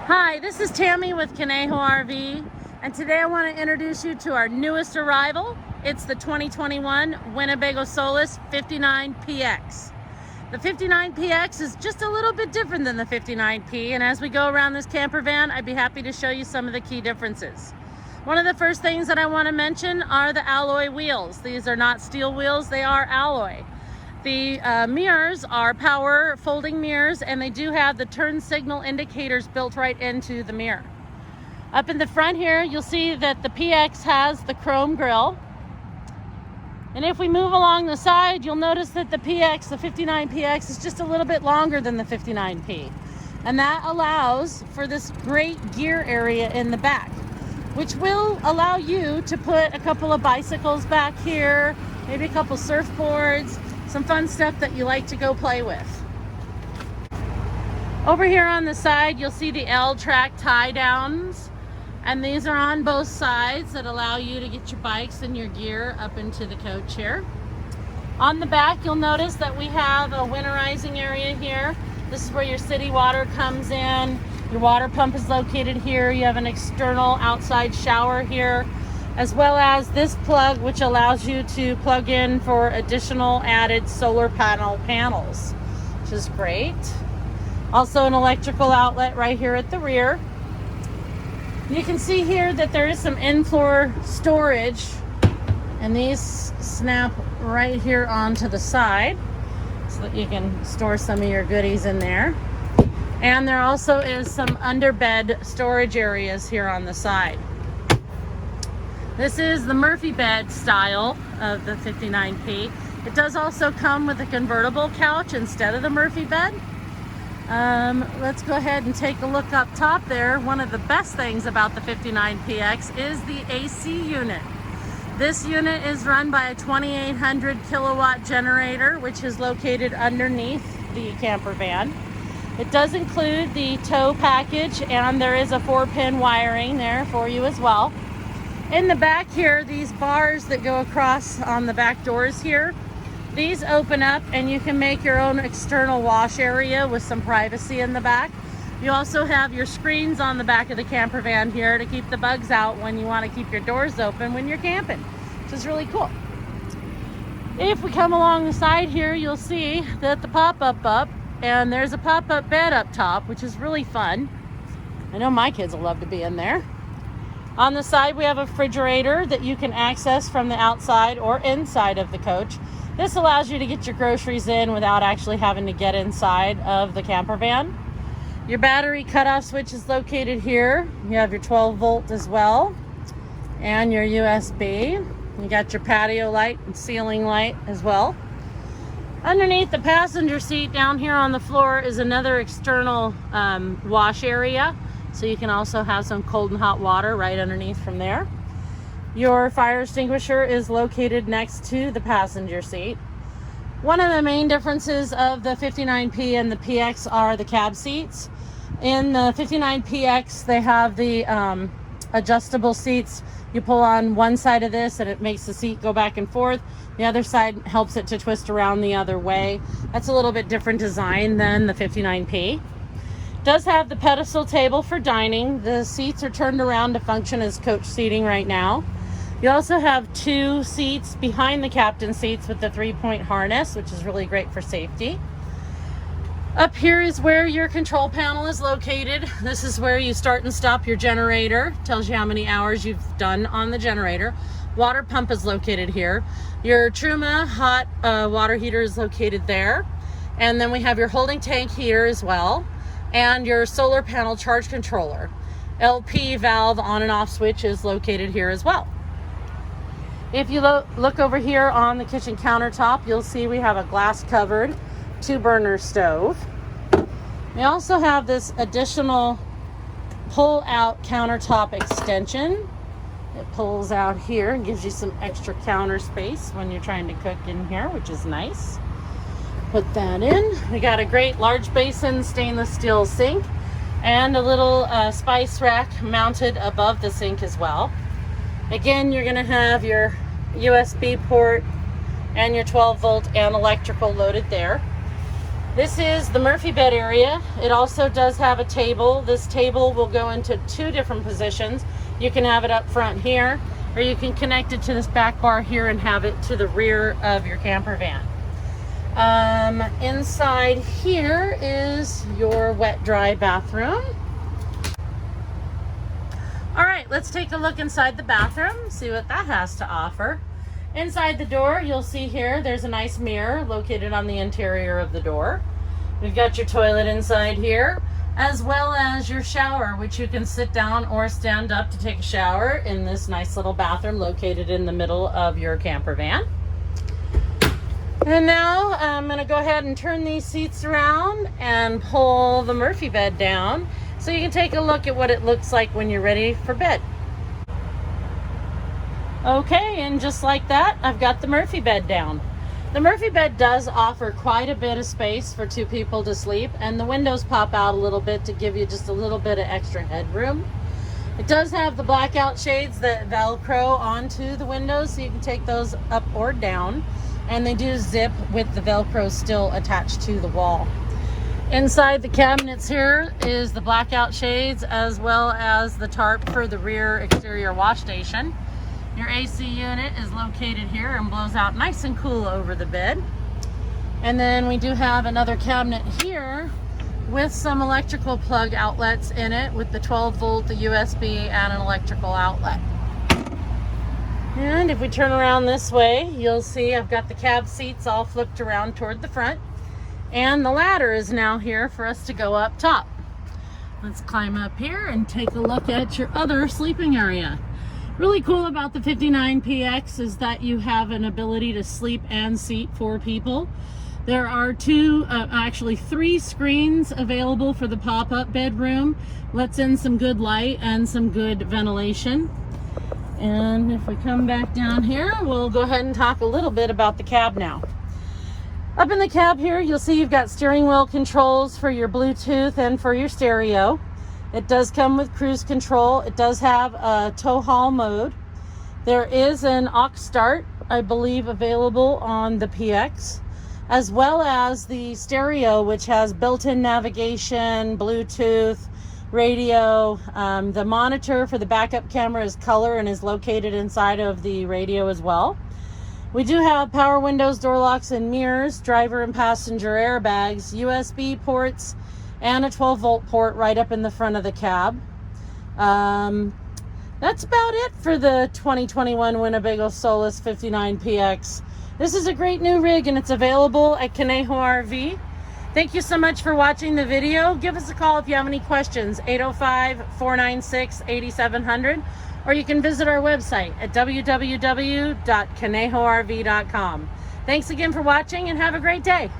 Hi, this is Tammy with Conejo RV, and today I want to introduce you to our newest arrival. It's the 2021 Winnebago Solis 59Px. The 59Px is just a little bit different than the 59P, and as we go around this camper van, I'd be happy to show you some of the key differences. One of the first things that I want to mention are the alloy wheels. These are not steel wheels, they are alloy. The mirrors are power folding mirrors, and they do have the turn signal indicators built right into the mirror. Up in the front here, you'll see that the PX has the chrome grille. And if we move along the side, you'll notice that the PX, the 59Px, is just a little bit longer than the 59P. And that allows for this great gear area in the back, which will allow you to put a couple of bicycles back here, maybe a couple surfboards, some fun stuff that you like to go play with. Over here on the side, you'll see the L-track tie downs, and these are on both sides that allow you to get your bikes and your gear up into the coach here. On the back, you'll notice that we have a winterizing area here. This is where your city water comes in. Your water pump is located here. You have an external outside shower here, as well as this plug, which allows you to plug in for additional added solar panels, which is great. Also an electrical outlet right here at the rear. You can see here that there is some in-floor storage, and these snap right here onto the side so that you can store some of your goodies in there. And there also is some underbed storage areas here on the side. This is the Murphy bed style of the 59P. It does also come with a convertible couch instead of the Murphy bed. Let's go ahead and take a look up top there. One of the best things about the 59Px is the AC unit. This unit is run by a 2800 kilowatt generator, which is located underneath the camper van. It does include the tow package, and there is a 4-pin wiring there for you as well. In the back here, these bars that go across on the back doors here, these open up and you can make your own external wash area with some privacy in the back. You also have your screens on the back of the camper van here to keep the bugs out when you want to keep your doors open when you're camping, which is really cool. If we come along the side here, you'll see that the pop-up up, and there's a pop-up bed up top, which is really fun. I know my kids will love to be in there. On the side, we have a refrigerator that you can access from the outside or inside of the coach. This allows you to get your groceries in without actually having to get inside of the camper van. Your battery cutoff switch is located here. You have your 12 volt as well, and your USB. You got your patio light and ceiling light as well. Underneath the passenger seat down here on the floor is another external wash area. So you can also have some cold and hot water right underneath from there. Your fire extinguisher is located next to the passenger seat. One of the main differences of the 59P and the PX are the cab seats. In the 59Px, they have the adjustable seats. You pull on one side of this and it makes the seat go back and forth. The other side helps it to twist around the other way. That's a little bit different design than the 59P. Does have the pedestal table for dining. The seats are turned around to function as coach seating right now. You also have 2 seats behind the captain's seats with the 3-point harness, which is really great for safety. Up here is where your control panel is located. This is where you start and stop your generator. Tells you how many hours you've done on the generator. Water pump is located here. Your Truma hot water heater is located there. And then we have your holding tank here as well, and your solar panel charge controller. LP valve on and off switch is located here as well. If you look over here on the kitchen countertop, you'll see we have a glass covered 2-burner stove. We also have this additional pull out countertop extension. It pulls out here and gives you some extra counter space when you're trying to cook in here, which is nice. Put that in. We got a great large basin stainless steel sink and a little spice rack mounted above the sink as well. Again, you're going to have your USB port and your 12 volt and electrical loaded there. This is the Murphy bed area. It also does have a table. This table will go into 2 different positions. You can have it up front here, or you can connect it to this back bar here and have it to the rear of your camper van. Inside here is your wet-dry bathroom. All right, let's take a look inside the bathroom, see what that has to offer. Inside the door, you'll see here, there's a nice mirror located on the interior of the door. We've got your toilet inside here, as well as your shower, which you can sit down or stand up to take a shower in this nice little bathroom located in the middle of your camper van. And now I'm going to go ahead and turn these seats around and pull the Murphy bed down so you can take a look at what it looks like when you're ready for bed. Okay, and just like that, I've got the Murphy bed down. The Murphy bed does offer quite a bit of space for 2 people to sleep, and the windows pop out a little bit to give you just a little bit of extra headroom. It does have the blackout shades that Velcro onto the windows, so you can take those up or down, and they do zip with the Velcro still attached to the wall. Inside the cabinets here is the blackout shades, as well as the tarp for the rear exterior wash station. Your AC unit is located here and blows out nice and cool over the bed. And then we do have another cabinet here with some electrical plug outlets in it with the 12 volt, the USB, and an electrical outlet. And if we turn around this way, you'll see I've got the cab seats all flipped around toward the front. And the ladder is now here for us to go up top. Let's climb up here and take a look at your other sleeping area. Really cool about the 59Px is that you have an ability to sleep and seat 4 people. There are actually 3 screens available for the pop-up bedroom. Lets in some good light and some good ventilation. And if we come back down here, we'll go ahead and talk a little bit about the cab now. Up in the cab here, you'll see you've got steering wheel controls for your Bluetooth and for your stereo. It does come with cruise control. It does have a tow haul mode. There is an aux start, I believe, available on the PX, as well as the stereo, which has built-in navigation, Bluetooth, radio. The monitor for the backup camera is color and is located inside of the radio as well. We do have power windows, door locks, and mirrors, driver and passenger airbags, USB ports, and a 12 volt port right up in the front of the cab. That's about it for the 2021 Winnebago Solis 59Px. This is a great new rig and it's available at Conejo RV. Thank you so much for watching the video. Give us a call if you have any questions, 805-496-8700, or you can visit our website at www.conejorv.com. Thanks again for watching and have a great day.